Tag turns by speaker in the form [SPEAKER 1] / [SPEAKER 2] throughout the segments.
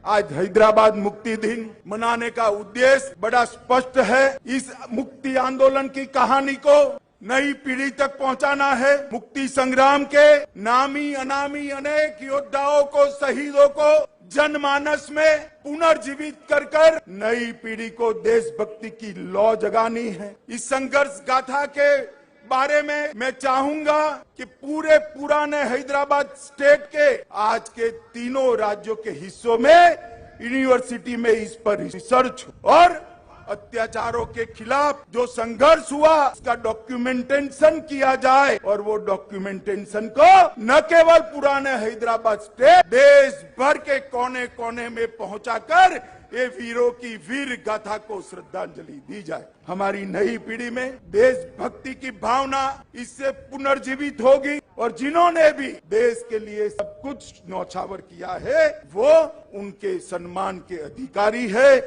[SPEAKER 1] आज हैदराबाद मुक्ति दिन मनाने का उद्देश्य बड़ा स्पष्ट है। इस मुक्ति आंदोलन की कहानी को नई पीढ़ी तक पहुंचाना है। मुक्ति संग्राम के नामी अनामी अनेक योद्धाओं को, शहीदों को जनमानस में पुनर्जीवित कर नई पीढ़ी को देशभक्ति की लौ जगानी है। इस संघर्ष गाथा के बारे में मैं चाहूंगा कि पूरे पुराने हैदराबाद स्टेट के आज के तीनों राज्यों के हिस्सों में यूनिवर्सिटी में इस पर रिसर्च और अत्याचारों के खिलाफ जो संघर्ष हुआ उसका डॉक्यूमेंटेशन किया जाए और वो डॉक्यूमेंटेशन को न केवल पुराने हैदराबाद स्टेट, देश भर के कोने कोने में पहुंचाकर ये वीरों की वीर गाथा को श्रद्धांजलि दी जाए। हमारी नई पीढ़ी में देशभक्ति की भावना इससे पुनर्जीवित होगी और जिन्होंने भी देश के लिए सब कुछ न्यौछावर किया है वो उनके सम्मान के अधिकारी है,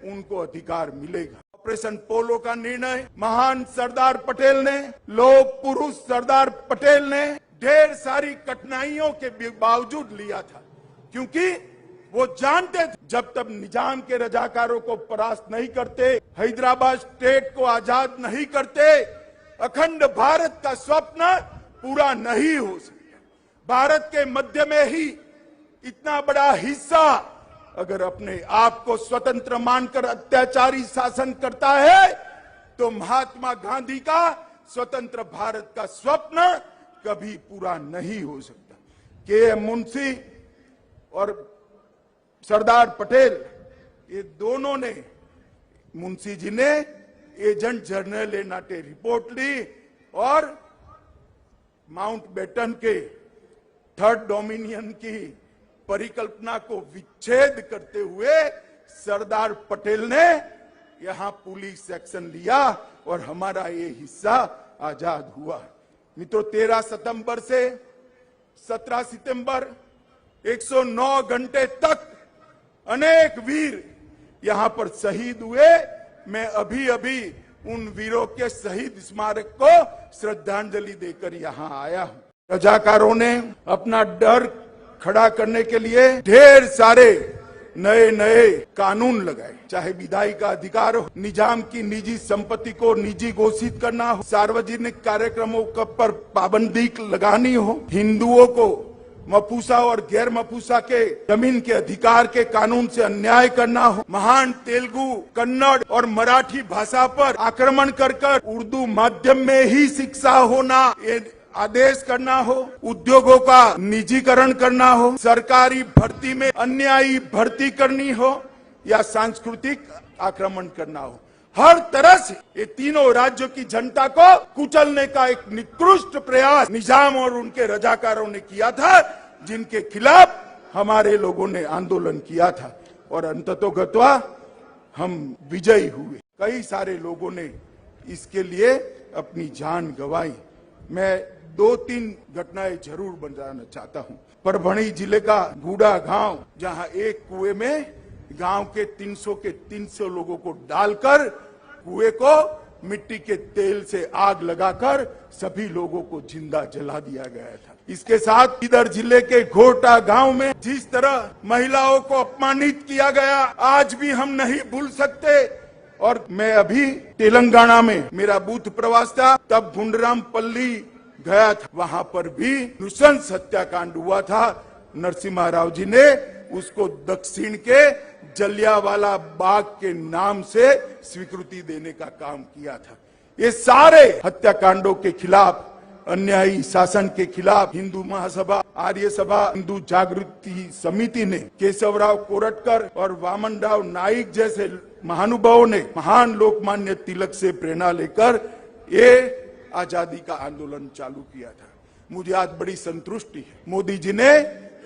[SPEAKER 1] उनको अधिकार मिलेगा। ऑपरेशन पोलो का निर्णय महान सरदार पटेल ने, लोक पुरुष सरदार पटेल ने ढेर सारी कठिनाइयों के बावजूद लिया था, क्योंकि वो जानते थे जब तक निजाम के रजाकारों को परास्त नहीं करते, हैदराबाद स्टेट को आजाद नहीं करते, अखंड भारत का स्वप्न पूरा नहीं हो सकता। भारत के मध्य में ही इतना बड़ा हिस्सा अगर अपने आप को स्वतंत्र मानकर अत्याचारी शासन करता है तो महात्मा गांधी का स्वतंत्र भारत का स्वप्न कभी पूरा नहीं हो सकता। के.एम. मुंशी और सरदार पटेल ये दोनों ने, मुंशी जी ने एजेंट जनरल ए नाटे रिपोर्ट ली और माउंटबेटन के थर्ड डोमिनियन की परिकल्पना को विच्छेद करते हुए सरदार पटेल ने यहां पुलिस एक्शन लिया और हमारा ये हिस्सा आजाद हुआ। मित्रों, 13 सितंबर से 17 सितंबर 109 घंटे तक अनेक वीर यहां पर शहीद हुए। मैं अभी अभी उन वीरों के शहीद स्मारक को श्रद्धांजलि देकर यहां आया हूं। रजाकारों ने अपना डर खड़ा करने के लिए ढेर सारे नए नए कानून लगाए, चाहे विधायी का अधिकार हो, निजाम की निजी संपत्ति को निजी घोषित करना हो, सार्वजनिक कार्यक्रमों पर पाबंदी लगानी हो, हिंदुओं को मफूसा और गैर मफूसा के जमीन के अधिकार के कानून से अन्याय करना हो, महान तेलुगु, कन्नड़ और मराठी भाषा पर आक्रमण कर उर्दू माध्यम में ही शिक्षा होना ये आदेश करना हो, उद्योगों का निजीकरण करना हो, सरकारी भर्ती में अन्यायी भर्ती करनी हो या सांस्कृतिक आक्रमण करना हो, हर तरह से ये तीनों राज्यों की जनता को कुचलने का एक निकृष्ट प्रयास निजाम और उनके रजाकारों ने किया था, जिनके खिलाफ हमारे लोगों ने आंदोलन किया था और अंततोगत्वा हम विजयी हुए। कई सारे लोगों ने इसके लिए अपनी जान गंवाई। मैं 2-3 घटनाएं जरूर बताना चाहता हूं। परभणी जिले का बूढ़ा गांव, जहां एक कुएं में गांव के 300 के 300 लोगों को डालकर कुएं को मिट्टी के तेल से आग लगाकर सभी लोगों को जिंदा जला दिया गया था। इसके साथ इधर जिले के घोटा गांव में जिस तरह महिलाओं को अपमानित किया गया, आज भी हम नहीं भूल सकते। और मैं अभी तेलंगाना में मेरा बूथ प्रवास था, तब गुंडरामपल्ली गया था, वहां पर भी नृशंस हत्याकांड हुआ था। नरसिम्हा राव जी ने उसको दक्षिण के जलियांवाला बाग के नाम से स्वीकृति देने का काम किया था। ये सारे हत्याकांडों के खिलाफ, अन्यायी शासन के खिलाफ हिंदू महासभा, आर्य सभा, हिंदू जागृति समिति ने, केशवराव कोरटकर और वामनराव नाइक जैसे महानुभावों ने महान लोकमान्य तिलक से प्रेरणा लेकर ये आजादी का आंदोलन चालू किया था। मुझे आज बड़ी संतुष्टि है, मोदी जी ने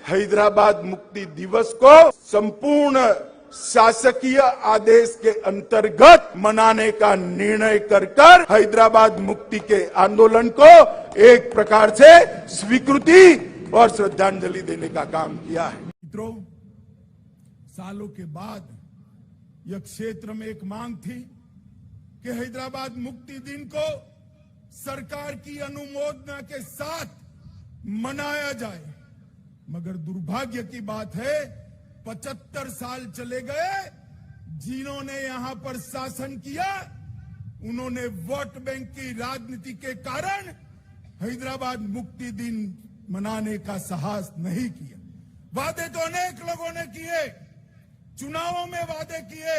[SPEAKER 1] हैदराबाद मुक्ति दिवस को संपूर्ण शासकीय आदेश के अंतर्गत मनाने का निर्णय कर हैदराबाद मुक्ति के आंदोलन को एक प्रकार से स्वीकृति और श्रद्धांजलि देने का काम किया है।
[SPEAKER 2] मित्रों, सालों के बाद यह क्षेत्र में एक मांग थी कि हैदराबाद मुक्ति दिन को सरकार की अनुमोदना के साथ मनाया जाए, मगर दुर्भाग्य की बात है 75 साल चले गए। जिन्होंने यहां पर शासन किया उन्होंने वोट बैंक की राजनीति के कारण हैदराबाद मुक्ति दिन मनाने का साहस नहीं किया। वादे तो अनेक लोगों ने किए, चुनावों में वादे किए,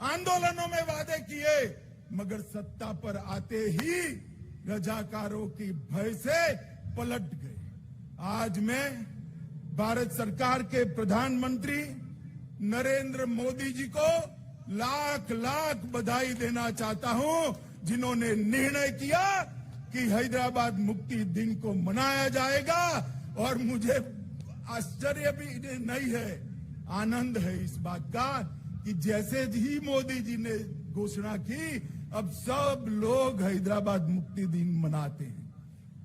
[SPEAKER 2] आंदोलनों में वादे किए, मगर सत्ता पर आते ही रजाकारों की भय से पलट गए। आज मैं भारत सरकार के प्रधानमंत्री नरेंद्र मोदी जी को लाख लाख बधाई देना चाहता हूं, जिन्होंने निर्णय किया कि हैदराबाद मुक्ति दिन को मनाया जाएगा। और मुझे आश्चर्य भी नहीं है, आनंद है इस बात का कि जैसे ही मोदी जी ने घोषणा की, अब सब लोग हैदराबाद मुक्ति दिन मनाते हैं।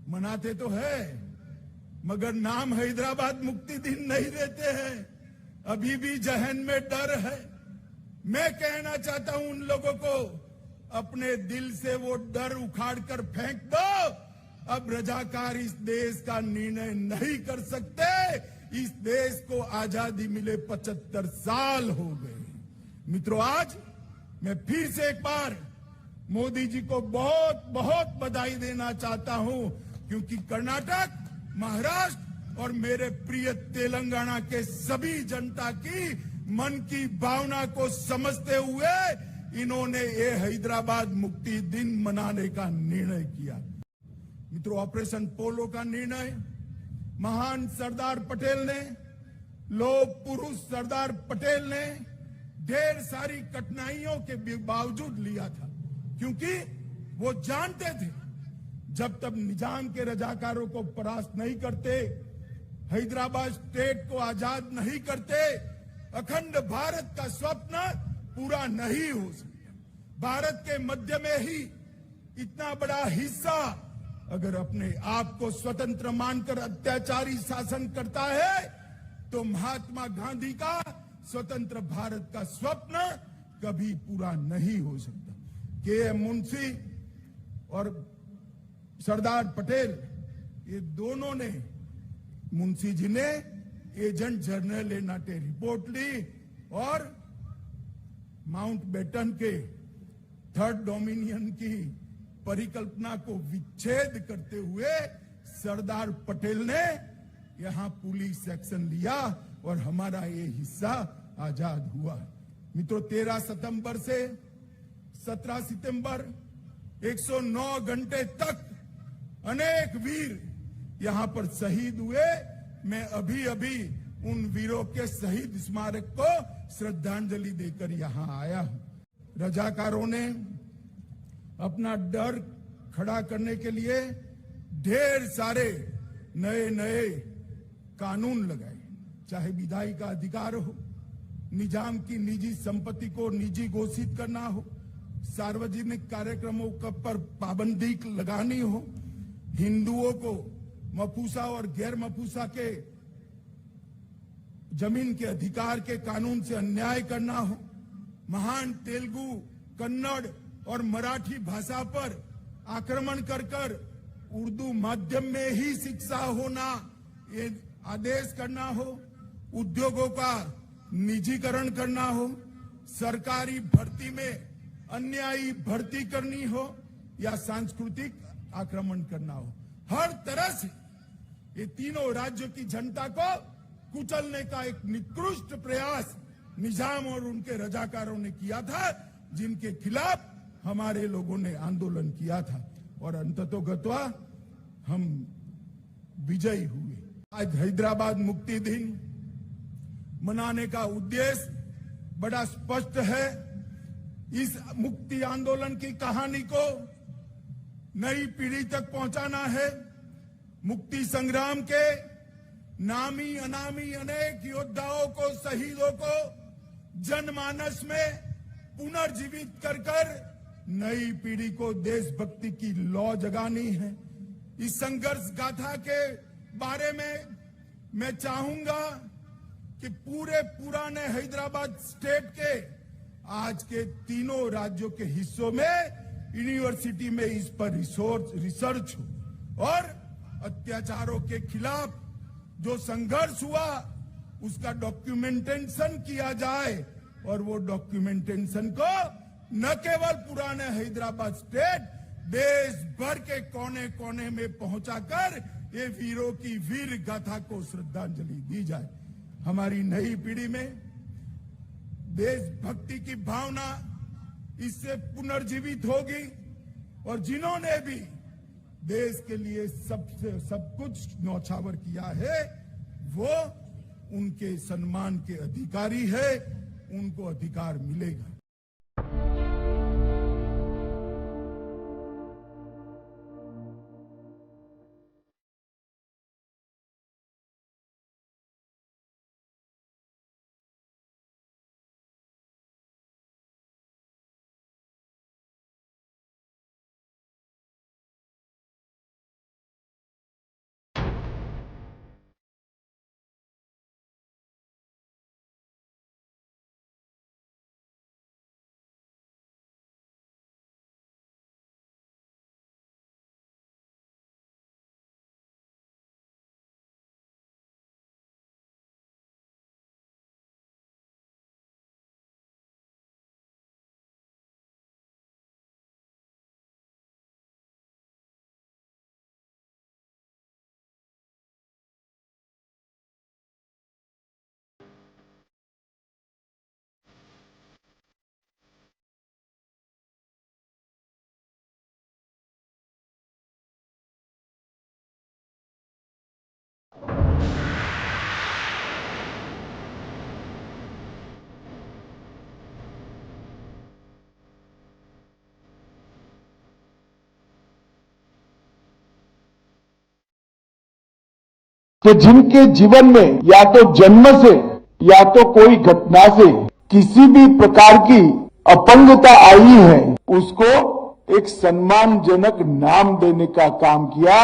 [SPEAKER 2] मनाते तो है, मगर नाम हैदराबाद मुक्ति दिन नहीं देते हैं। अभी भी जहन में डर है। मैं कहना चाहता हूं उन लोगों को, अपने दिल से वो डर उखाड़ कर फेंक दो। अब रजाकार इस देश का निर्णय नहीं कर सकते। इस देश को आजादी मिले 75 साल हो गए। मित्रों, आज मैं फिर से एक बार मोदी जी को बहुत बहुत बधाई देना चाहता हूं, क्योंकि कर्नाटक, महाराष्ट्र और मेरे प्रिय तेलंगाना के सभी जनता की मन की भावना को समझते हुए इन्होंने ये हैदराबाद मुक्ति दिन मनाने का निर्णय किया। मित्रों, ऑपरेशन पोलो का निर्णय महान सरदार पटेल ने, लोक पुरुष सरदार पटेल ने ढेर सारी कठिनाइयों के बावजूद लिया था, क्योंकि वो जानते थे जब तक निजाम के रजाकारों को परास्त नहीं करते, हैदराबाद स्टेट को आजाद नहीं करते, अखंड भारत का स्वप्न पूरा नहीं हो सकता। भारत के मध्य में ही इतना बड़ा हिस्सा अगर अपने आप को स्वतंत्र मानकर अत्याचारी शासन करता है, तो महात्मा गांधी का स्वतंत्र भारत का स्वप्न कभी पूरा नहीं हो सकता। के मुंशी और सरदार पटेल, ये दोनों ने, मुंशी जी ने एजेंट जनरल ए नाटे रिपोर्ट ली और माउंटबेटन के थर्ड डोमिनियन की परिकल्पना को विच्छेद करते हुए सरदार पटेल ने यहां पुलिस एक्शन लिया और हमारा ये हिस्सा आजाद हुआ। मित्रों, 13 सितंबर से 17 सितंबर 109 घंटे तक अनेक वीर यहां पर शहीद हुए। मैं अभी अभी उन वीरों के शहीद स्मारक को श्रद्धांजलि देकर यहां आया हूं। रजाकारों ने अपना डर खड़ा करने के लिए ढेर सारे नए नए कानून लगाए, चाहे विधायी का अधिकार हो, निजाम की निजी संपत्ति को निजी घोषित करना हो, सार्वजनिक कार्यक्रमों पर पाबंदी लगानी हो, हिंदुओं को मफूसा और गैर मफूसा के जमीन के अधिकार के कानून से अन्याय करना हो, महान तेलुगु, कन्नड़ और मराठी भाषा पर आक्रमण कर उर्दू माध्यम में ही शिक्षा होना ये आदेश करना हो, उद्योगों का निजीकरण करना हो, सरकारी भर्ती में अन्यायी भर्ती करनी हो या सांस्कृतिक आक्रमण करना हो, हर तरह से ये तीनों राज्यों की जनता को कुचलने का एक निकृष्ट प्रयास निजाम और उनके रजाकारों ने किया था, जिनके खिलाफ हमारे लोगों ने आंदोलन किया था और अंततोगत्वा हम विजयी हुए। आज हैदराबाद मुक्ति दिन मनाने का उद्देश्य बड़ा स्पष्ट है। इस मुक्ति आंदोलन की कहानी को नई पीढ़ी तक पहुंचाना है। मुक्ति संग्राम के नामी अनामी अनेक योद्धाओं को, शहीदों को जनमानस में पुनर्जीवित कर नई पीढ़ी को देशभक्ति की लौ जगानी है। इस संघर्ष गाथा के बारे में मैं चाहूंगा कि पूरे पुराने हैदराबाद स्टेट के आज के तीनों राज्यों के हिस्सों में यूनिवर्सिटी में इस पर रिसर्च हो और अत्याचारों के खिलाफ जो संघर्ष हुआ उसका डॉक्यूमेंटेशन किया जाए और वो डॉक्यूमेंटेशन को न केवल पुराने हैदराबाद स्टेट, देश भर के कोने कोने में पहुंचाकर ये वीरों की वीर गाथा को श्रद्धांजलि दी जाए। हमारी नई पीढ़ी में देशभक्ति की भावना इससे पुनर्जीवित होगी और जिन्होंने भी देश के लिए सब कुछ न्यौछावर किया है वो उनके सम्मान के अधिकारी है, उनको अधिकार मिलेगा।
[SPEAKER 3] कि जिनके जीवन में या तो जन्म से या तो कोई घटना से किसी भी प्रकार की अपंगता आई है, उसको एक सम्मानजनक नाम देने का काम किया।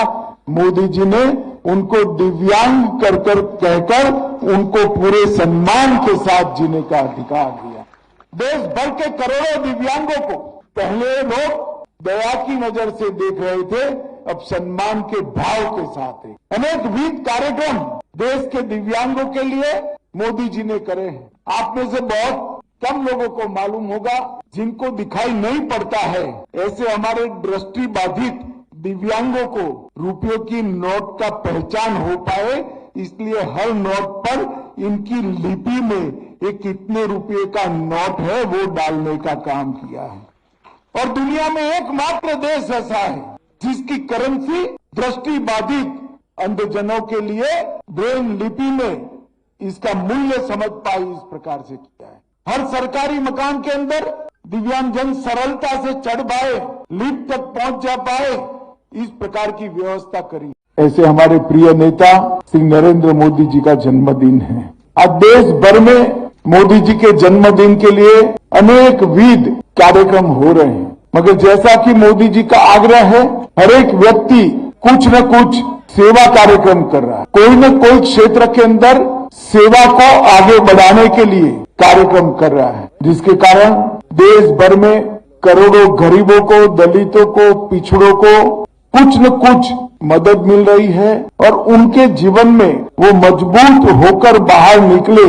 [SPEAKER 3] मोदी जी ने उनको दिव्यांग कहकर उनको पूरे सम्मान के साथ जीने का अधिकार दिया। देश भर के करोड़ों दिव्यांगों को पहले लोग दया की नजर से देख रहे थे, अब सम्मान के भाव के साथ है। अनेक विविध कार्यक्रम देश के दिव्यांगों के लिए मोदी जी ने करे हैं। आप में से बहुत कम लोगों को मालूम होगा, जिनको दिखाई नहीं पड़ता है, ऐसे हमारे दृष्टि बाधित दिव्यांगों को रुपयों की नोट का पहचान हो पाए, इसलिए हर नोट पर इनकी लिपि में ये कितने रुपये का नोट है वो डालने का काम किया है। और दुनिया में एकमात्र देश ऐसा है जिसकी करेंसी दृष्टि बाधित अंधजनों के लिए ब्रेन लिपि में इसका मूल्य समझ पाए, इस प्रकार से किया है। हर सरकारी मकान के अंदर दिव्यांगजन सरलता से चढ़ पाए, लिफ्ट तक पहुंच जा पाए, इस प्रकार की व्यवस्था करी। ऐसे हमारे प्रिय नेता श्री नरेंद्र मोदी जी का जन्मदिन है। आज देश भर में मोदी जी के जन्मदिन के लिए अनेक विविध कार्यक्रम हो रहे हैं, मगर जैसा कि मोदी जी का आग्रह है, हर एक व्यक्ति कुछ न कुछ सेवा कार्यक्रम कर रहा है। कोई न कोई क्षेत्र के अंदर सेवा को आगे बढ़ाने के लिए कार्यक्रम कर रहा है, जिसके कारण देश भर में करोड़ों गरीबों को, दलितों को, पिछड़ों को कुछ न कुछ मदद मिल रही है और उनके जीवन में वो मजबूत होकर बाहर निकले,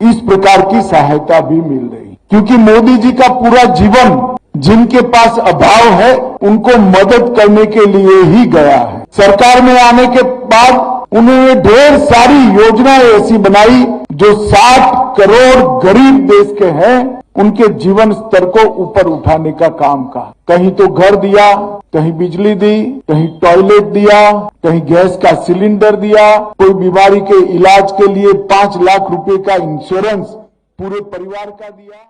[SPEAKER 3] इस प्रकार की सहायता भी मिल रही। क्योंकि मोदी जी का पूरा जीवन जिनके पास अभाव है उनको मदद करने के लिए ही गया है। सरकार में आने के बाद उन्होंने ढेर सारी योजनाएं ऐसी बनाई जो 60 करोड़ गरीब देश के हैं, उनके जीवन स्तर को ऊपर उठाने का काम का। कहीं तो घर दिया, कहीं बिजली दी, कहीं टॉयलेट दिया, कहीं गैस का सिलेंडर दिया, कोई बीमारी के इलाज के लिए 5 लाख रुपए का इंश्योरेंस पूरे परिवार का दिया।